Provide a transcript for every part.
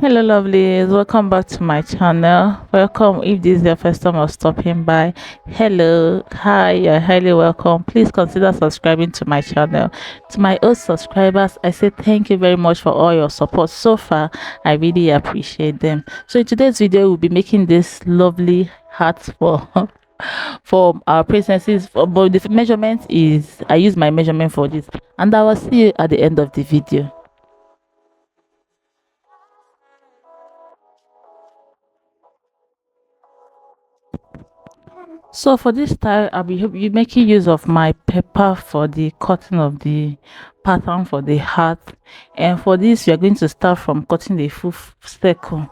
Hello lovelies, welcome back to my channel. Welcome if this is your first time of stopping by. Hello, hi, you're highly welcome. Please consider subscribing to my channel. To my old subscribers, I say thank you very much for all your support so far. I really appreciate them. So in today's video we'll be making this lovely hat for for our princesses, but the measurement is I use my measurement for this, and I will see you at the end of the video. So for this style, I'll be making use of my paper for the cutting of the pattern for the hat. And for this, we are going to start from cutting the full circle.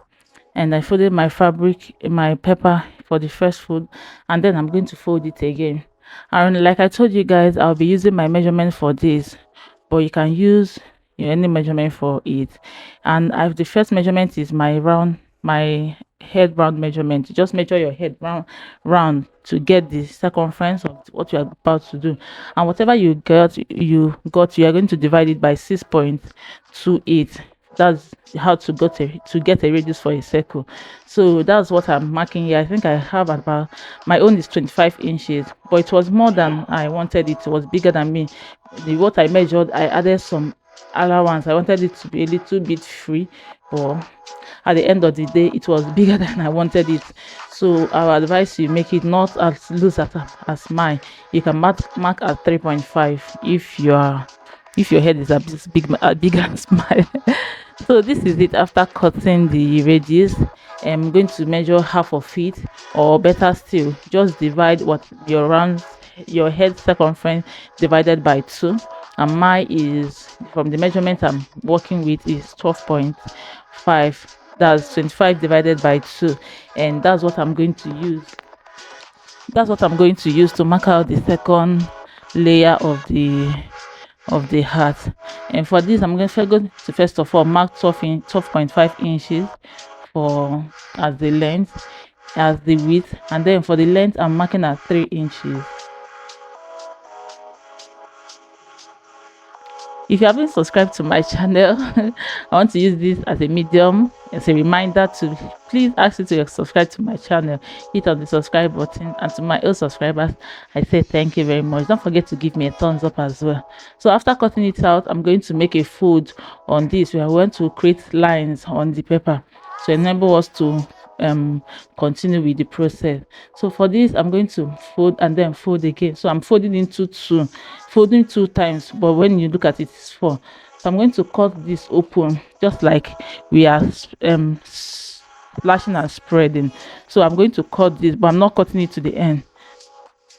And I folded my fabric in my paper for the first fold, and then I'm going to fold it again. And like I told you guys, I'll be using my measurement for this, but you can use any measurement for it. And the first measurement is my head round measurement. You just measure your head round to get the circumference of what you are about to do, and whatever you got, you are going to divide it by 6.28. That's how to get a radius for a circle. So that's what I'm marking here. I think I have about, my own is 25 inches, but it was more than I wanted. It was bigger than me. What I measured, I added some allowance. I wanted it to be a little bit free, but at the end of the day it was bigger than I wanted it. So I would advise you make it not as loose as mine. You can mark at 3.5 if your head is a big as mine. So this is it after cutting the radius. I'm going to measure half of it, or better still, just divide what your head circumference divided by 2. And mine is, from the measurement I'm working with, is 12.5. That's 25 divided by 2, and that's what I'm going to use. That's what I'm going to use to mark out the second layer of the hat. And for this, I'm going to first of all mark 12.5 inches for as the length, as the width, and then for the length I'm marking at 3 inches. If you haven't subscribed to my channel, I want to use this as a medium, as a reminder to please ask you to subscribe to my channel. Hit on the subscribe button, and to my old subscribers, I say thank you very much. Don't forget to give me a thumbs up as well. So after cutting it out, I'm going to make a fold on this. We are going to create lines on the paper to enable us to continue with the process. So for this, I'm going to fold and then fold again. So I'm folding folding 2 times, but when you look at it, it's 4. So I'm going to cut this open just like we are slashing and spreading. So I'm going to cut this, but I'm not cutting it to the end.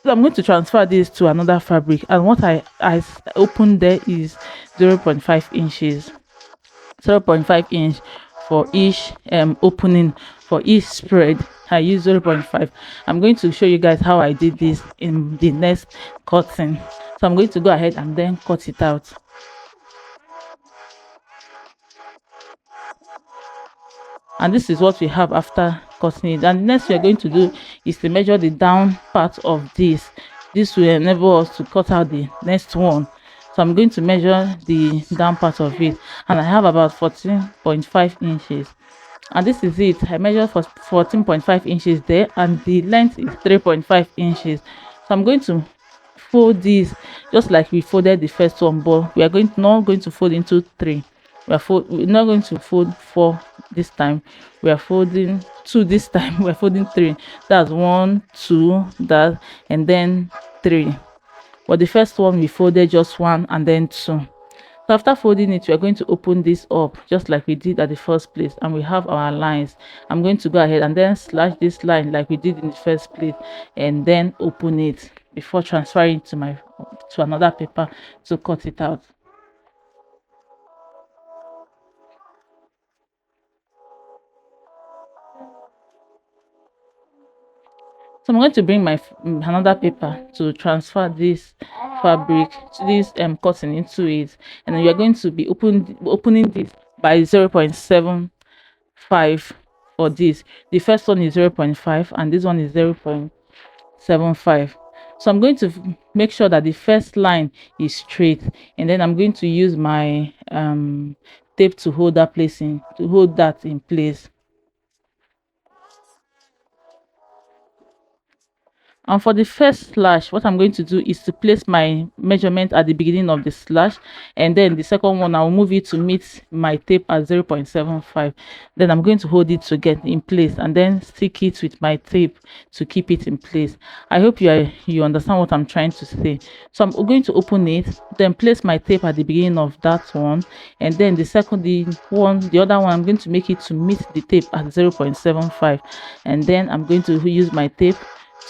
So I'm going to transfer this to another fabric, and what I opened there is 0.5 inches, 0.5 inch for each opening. For each spread I use 0.5. I'm going to show you guys how I did this in the next cutting. So I'm going to go ahead and then cut it out. And this is what we have after cutting it. And the next we are going to do is to measure the down part of this. This will enable us to cut out the next one. So I'm going to measure the down part of it, and I have about 14.5 inches. And this is it. I measured for 14.5 inches there, and the length is 3.5 inches. So I'm going to fold this just like we folded the first one, but we are not going to fold into 3. We're not going to fold 4 this time. We are folding 2 this time. We're folding 3. That's 1, 2, that, and then 3. But the first one we folded just 1 and then 2. So after folding it, we are going to open this up just like we did at the first place, and we have our lines. I'm going to go ahead and then slash this line like we did in the first place, and then open it before transferring to another paper to cut it out. So I'm going to bring my another paper to transfer this fabric, to this cotton into it, and then you're going to be opening this by 0.75 for this. The first one is 0.5 and this one is 0.75. So I'm going to make sure that the first line is straight, and then I'm going to use my tape to hold that in place. And for the first slash, what I'm going to do is to place my measurement at the beginning of the slash, and then the second one I'll move it to meet my tape at 0.75. Then I'm going to hold it to get in place and then stick it with my tape to keep it in place. I hope you understand what I'm trying to say. So I'm going to open it, then place my tape at the beginning of that one, and then the other one, I'm going to make it to meet the tape at 0.75, and then I'm going to use my tape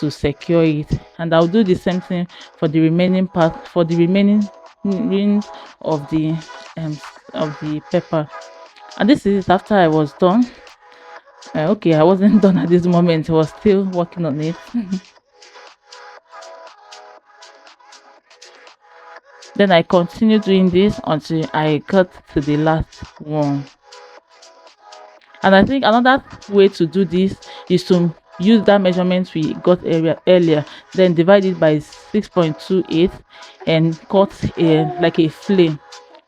to secure it. And I'll do the same thing for the remaining part, for the remaining rings of the pepper. And this is after I was done. Okay, I wasn't done at this moment, I was still working on it. Then I continue doing this until I got to the last one. And I think another way to do this is to use that measurement we got earlier, then divide it by 6.28 and cut like a flame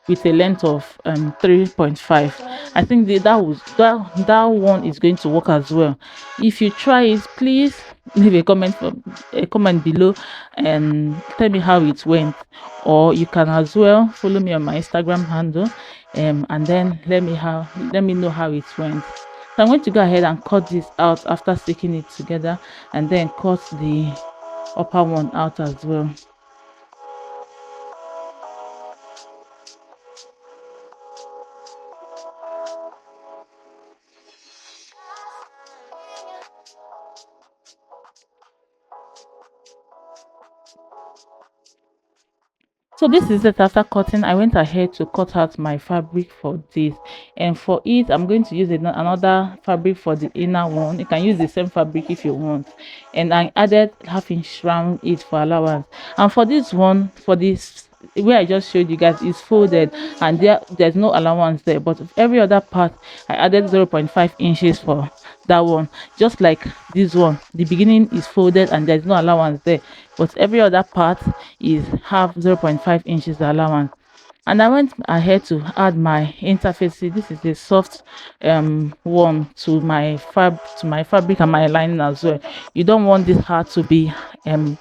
with a length of 3.5. I think that one is going to work as well. If you try it, please leave a comment below and tell me how it went, or you can as well follow me on my Instagram handle, and then let me know how it went. So I'm going to go ahead and cut this out after sticking it together, and then cut the upper one out as well. So this is it. After cutting, I went ahead to cut out my fabric for this, and for it I'm going to use another fabric for the inner one. You can use the same fabric if you want, and I added ½ inch round it for allowance. And for this one, for this where I just showed you guys, is folded and there's no allowance there, but every other part I added 0.5 inches for that one. Just like this one, the beginning is folded and there's no allowance there, but every other part is have 0.5 inches allowance. And I went ahead to add my interface. This is a soft one to my fabric and my lining as well. You don't want this hard to be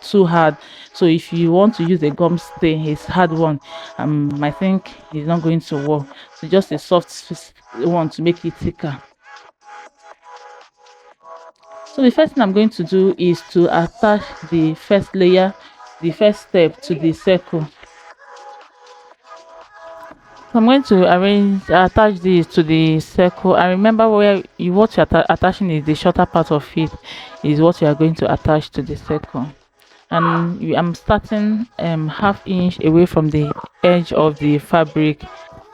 too hard, so if you want to use a gum stain, it's hard one, I think it's not going to work. So just a soft one to make it thicker. So the first thing I'm going to do is to attach the first layer, the first step, to the circle. So I'm going to attach this to the circle. And remember, what you're attaching is the shorter part of it, is what you are going to attach to the circle. And I'm starting ½ inch away from the edge of the fabric.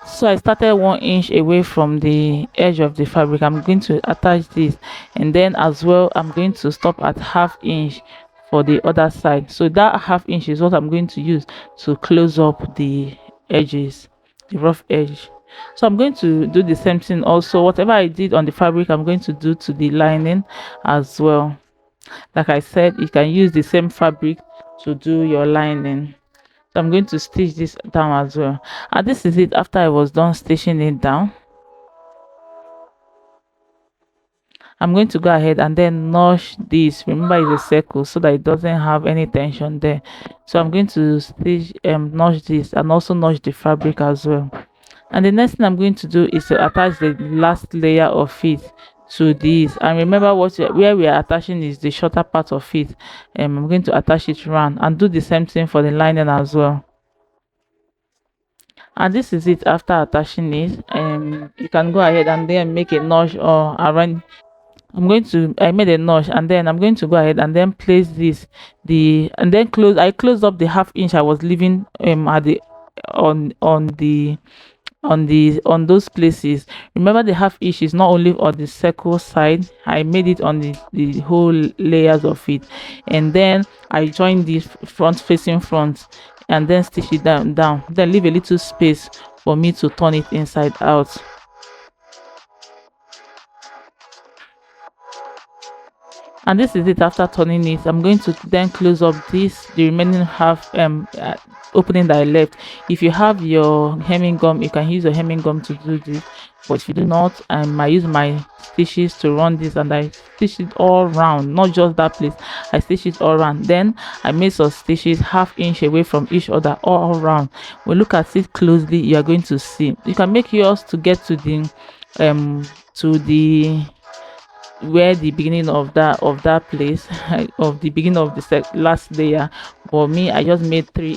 So I started 1 inch away from the edge of the fabric. I'm going to attach this, and then as well I'm going to stop at ½ inch for the other side. So that ½ inch is what I'm going to use to close up the edges, the rough edge. So I'm going to do the same thing also. Whatever I did on the fabric, I'm going to do to the lining as well. Like I said, you can use the same fabric to do your lining. So I'm going to stitch this down as well. And this is it after I was done stitching it down. I'm going to go ahead and then notch this. Remember, it's a circle, so that it doesn't have any tension there. So I'm going to stitch notch this, and also notch the fabric as well. And the next thing I'm going to do is to attach the last layer of it to this. And remember, where we are attaching is the shorter part of it. I'm going to attach it around and do the same thing for the lining as well. And this is it after attaching it. You can go ahead and then make a notch or around. I made a notch, and then I'm going to go ahead and then place this and then I closed up the ½ inch I was leaving at the on those places. Remember, the ½ inch is not only on the circle side, I made it on the whole layers of it. And then I joined the front facing front, and then stitch it down, then leave a little space for me to turn it inside out. And this is it. After turning it, I'm going to then close up the remaining half opening that I left. If you have your hemming gum, you can use your hemming gum to do this, but if you do not, I use my stitches to run this, and I stitch it all round, not just that place. I stitch it all round. Then I made some stitches half inch away from each other all around. When you look at it closely, you are going to see you can make yours to get to the where the beginning of that place of the beginning of the last layer. For me, I just made 3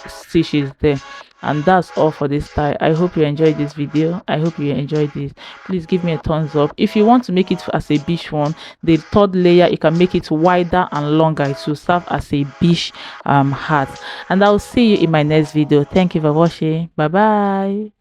stitches there, and that's all for this style. I hope you enjoyed this video. I hope you enjoyed this. Please give me a thumbs up. If you want to make it as a beach one, the third layer, you can make it wider and longer. It will serve as a beach hat. And I'll see you in my next video. Thank you for watching. Bye bye.